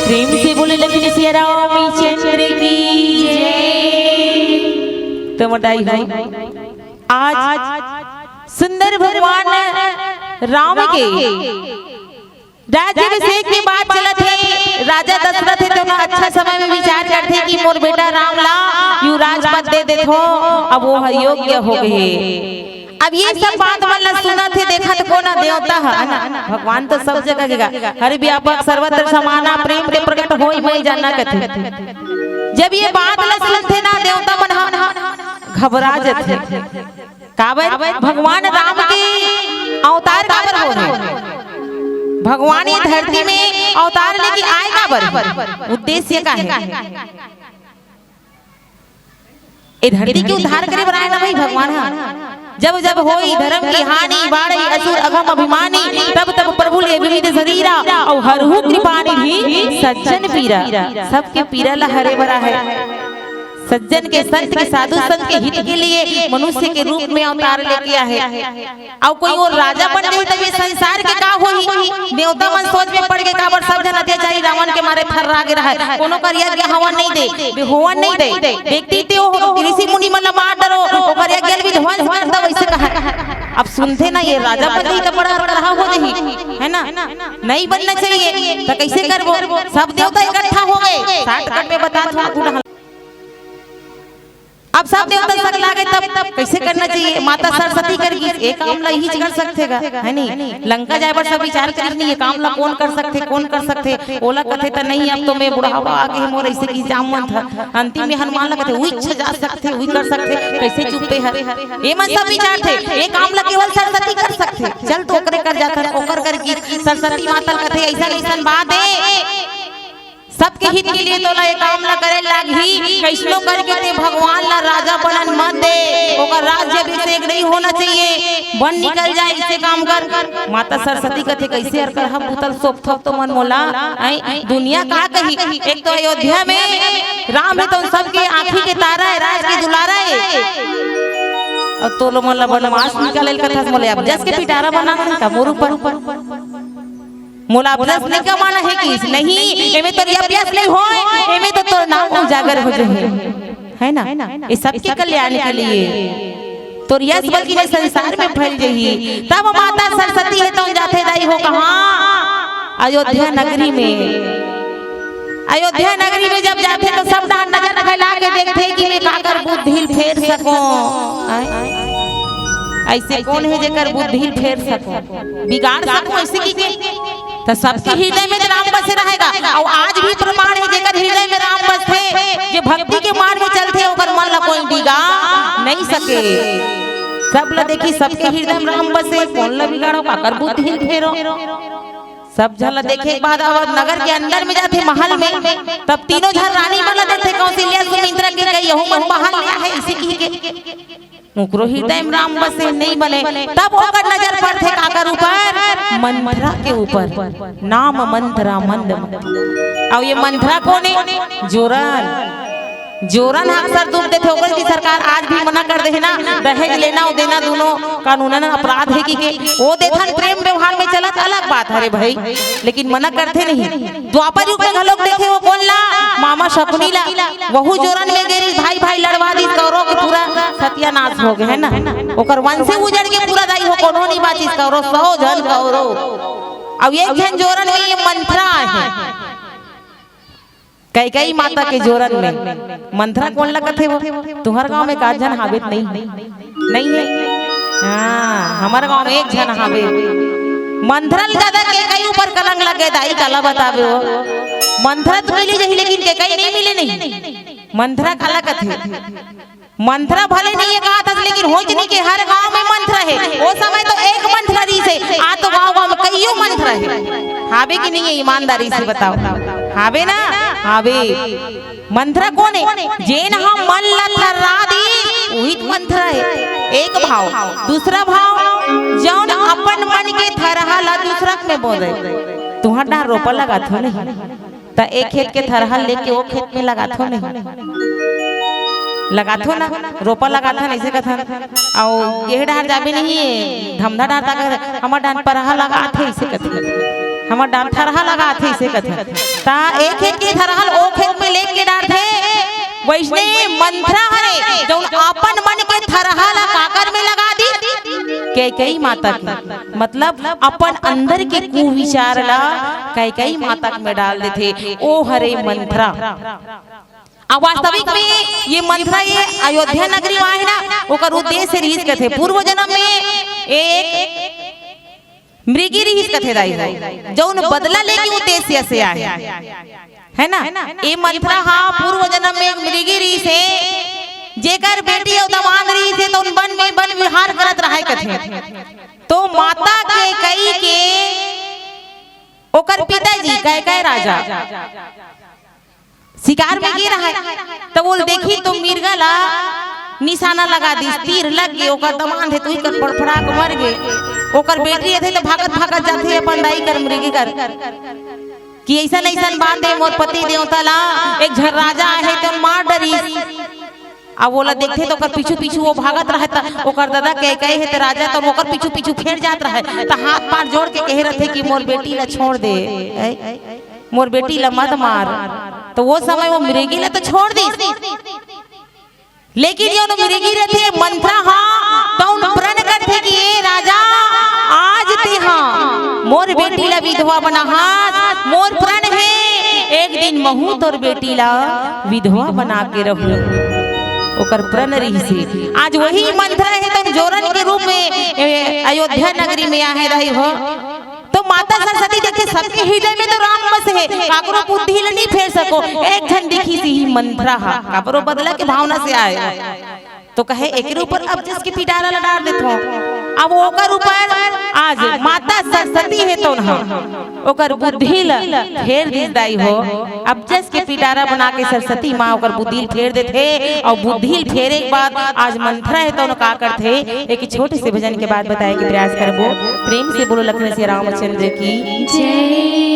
प्रेम से बोले लक्ष्मी सिया राम चंद्र की जय। तो बधाई हो। आज सुंदर भगवान राम के राज्याभिषेक के बाद चला थे राजा दशरथ थे तो अच्छा समय में विचार करते कि मोर बेटा राम ला युवराज पद दे देते हो। अब वो योग्य हो गए। अब ये सब बात वाला सुना थे देखा तो कोना देवता है ना भगवान तो सब जगह का हर व्यापक सर्वत्र समाना प्रेम के प्रकट हो ही जानना कथे। जब ये बात वाला सुन थे ना देवता मन घबरा जाते काबर भगवान राम के अवतार काबर हो रहे। भगवान ये धरती में अवतार लेके आए काबर उद्देश्य का है ये धरती के उद्धार करे बनाए ना भाई भगवान है। जब जब होई धर्म की हानि बाढ़ी असुर अगम अभिमानी तब तब प्रभु ले विविध शरीरा और हरहु कृपानि भी सज्जन पीरा। सबके पीरा ला हरे भरा है। सज्जन के संत के साधु संत के हित के लिए मनुष्य के रूप में अवतार लेके आए। और कोई और राजा बन गई तब ये संसार के का होई देवता मन सोच में पड़ के काबर सब जन अत्याचारी रावण के मारे थर्रा गे रहा है। कोनो कर यज्ञ हवन नहीं दे होवन नहीं दे देखती ते ऋषि मुनि मन मार डरो ओकर यज्ञ भी ध्वंस कर दो वैसे कहा। अब सुनते ना ये राजा बन गई तो बड़ा रहा हो जाही है ना नहीं बनना चाहिए तो कैसे करबो। सब देवता इकट्ठा हो गए 60 कट में बता थोड़ा अब सब देवता सग लागे तब कैसे करना चाहिए। माता सरस्वती करेगी एक काम ला ही कर सकतेगा है नहीं लंका जाए पर सब विचार करी नहीं ये काम ला कौन कर सकते ओला कथे तो नहीं अब तो मैं बुढ़ावा आगे मोर ऐसे की जामन था अंतिम में हनुमान ला कथे उई जा सकते उई कर सकते कैसे चुपे है ये मन सब विचार थे ये काम ला केवल सरस्वती कर सकते चल तो ओकरे कर जाता ओकर कर की सरस्वती माता कथे ऐसा ऐसा बात है सबके हित के लिए तो ला काम ला करे लागी कैसनो करके ते भगवान ला राजा बनन मत दे ओकर राज्य अभिषेक नहीं होना चाहिए बन निकल जाए इसे काम कर। माता सरस्वती कथे कैसे हर कर हम पुतल सोप तो मन मोला दुनिया का कही। एक तो अयोध्या में राम है तो सबके आंखी के तारा है राज के दुलारा है और तो लो मन ला बनवास निकाले कथा मोले अब जस के पिटारा बना का मोर ऊपर मोला प्लस नहीं कमाना है कि नहीं एमे तो अभ्यास नहीं होए एमे तो तोर नाम उजागर हो जाए है ना ये सबके कल्याण के लिए तो यश बल्कि ने संसार में फैल जाही। तब माता सरस्वती है तो जाते दाई हो कहां अयोध्या नगरी में जब जाते तो सब नजर फैला के देखते कि मैं काकर बुद्धि फेर सको ऐसे कौन है जेकर बुद्धि फेर सको बिगाड़ सको ऐसे की तो सबके हृदय में राम बसे रहेगा। और आज भी प्रमाण है जेकर हृदय में राम बसथे जे भक्ति के मार्ग में चलते ओकर मन ला कोई बिगा नहीं सके। सब ला देखी सबके हृदय में राम बसे कौन ला बिगाड़ो काकर बुद्धि फेरो सब झला देखे के बाद अब नगर के अंदर में जाते महल में तब तीनों झर रानी मन देखते कौशल्या सुमित्रा के गई हूं मन महल में है इसी की मुकरो हृदय में राम बसे नहीं बने तब ओकर नजर पड़थे काकर ऊपर मंथरा के ऊपर नाम मंथरा मंद और ये मंथरा कौन है जोरन अक्सर दुख देते ओकर की सरकार आज भी मना कर दे ना दहेज लेना और देना दोनों कानूनन अपराध है कि वो देखन प्रेम व्यवहार में चलत अलग बात है भाई लेकिन मना करते नहीं। द्वापर युग में लोग देखे वो कौन ला मामा शकुनी ला वहू जोरन में गेरी भाई लड़वा दी कौरव के पूरा सत्यानाश हो गए है ना ओकर वंश से उजड़ के पूरा दाई हो कोनो नहीं बाची कौरव 100 जन कौरव। अब एक जन जोरन में ये मंथरा है कई माता के जोरन में मंथरा कौन लगत है वो तुम्हारे गांव में का जन हाबित नहीं है हाँ हमारे गांव में एक जन हावे मंथरा ज्यादा के कई ऊपर कलंक लगे दाई काला बतावे वो मंथरा तो मिली जही लेकिन के कई नहीं मिले नहीं मंथरा काला कथे मंथरा भले नहीं है कहा था लेकिन हो नहीं के हर गांव में मंथरा है वो समय तो एक मंथरा री से आ तो गांव में कईयों मंथरा है हावे की नहीं है ईमानदारी से बताओ हावे ना हावे मंथरा कौन है जेन हम मन ला थर्रा दी वही मंथरा है। एक भाव दूसरा भाव जौन अपन मन के थरहा ला दूसरा में बोले तुम्हारा रोपा लगा थो नहीं तो एक खेत के थरहा लेके वो खेत में लगा थो नहीं लगाथो ना रोपा लगाथा ऐसे कथन और ये डार जाबे नहीं धमधा डार तक हमर डान पर लगा थे ऐसे कथन हमार डांट थरहा लगा थे इसे कथे ता एक एक के थरहल ओ खेत में लेके डार थे वैसने मंत्रा हरे जो अपन मन के थरहा ला काकर में लगा दी कैकेयी माता की मतलब अपन अंदर के कुविचार ला कैकेयी माता में डाल देते ओ हरे मंत्रा। अब वास्तविक में ये मंत्रा ये अयोध्या नगरी है ना ओकर उद्देश्य रीस कथे पूर्व जन्म में एक मृगी रीस कथे दाई जौन बदला लेके उद्देश्य से आए है ना। ये मंत्रा हाँ पूर्व जन्म में एक मृगी रीस है जेकर बेटी और दमान रीस है तो वन में वन विहार करत रहे कथे तो माता के कई के ओकर पिताजी कैकेयी राजा शिकार में गिर रहा है तो बोल देखी तो मिर्गा ला निशाना लगा दी तीर लग गए ओकर दमान थे तो ही कर फड़फड़ा के मर गए ओकर बेटी थे तो भागत भागत जाते अपन दाई कर मृगी कर कि ऐसा ऐसा बात है मोर पति देवता ला एक झर राजा है तो मार डरी अब बोला देखते तो ओकर पीछू पीछू वो भागत रहता ओकर दादा कैकेयी है तो राजा तो ओकर पीछू पीछू फेर जात रहे तो हाथ पार जोड़ के कह रहे थे कि मोर बेटी ला छोड़ दे मोर बेटी ला मत मार तो वो समय वो मृगी ला तो छोड़ दी लेकिन जो मृगी रहते मंत्रा हाँ तो प्रण करते कि ये राजा आज ते हाँ मोर बेटी ला विधवा बना हाथ मोर प्रण है एक दिन महू तोर बेटी ला विधवा बना के रहू ओकर प्रण रही से आज वही मंत्रा है तो जोरन के रूप में अयोध्या नगरी में आए रही हो तो माता सरस्वती देखे सबके हृदय में तो राम बस है काकरो बुद्धि नहीं फेर सको एक घन दिखी सी ही मंत्रा काकरो बदला के भावना से आए तो कहे एक ऊपर अब जिसके पिटारा लड़ा देतो अब ओकर ऊपर आज माता सरस्वती है तो ना ओकर बुद्धि फेर दिस दाई हो अब जिसके पिटारा बना के सरस्वती माँ ओकर बुद्धि फेर देते और बुद्धि फेरे के बाद आज मंत्रा है तो का करते एक छोटे से भजन के बाद बताए कि प्रयास करबो प्रेम से बोलो लखन श्री रामचंद्र की जय।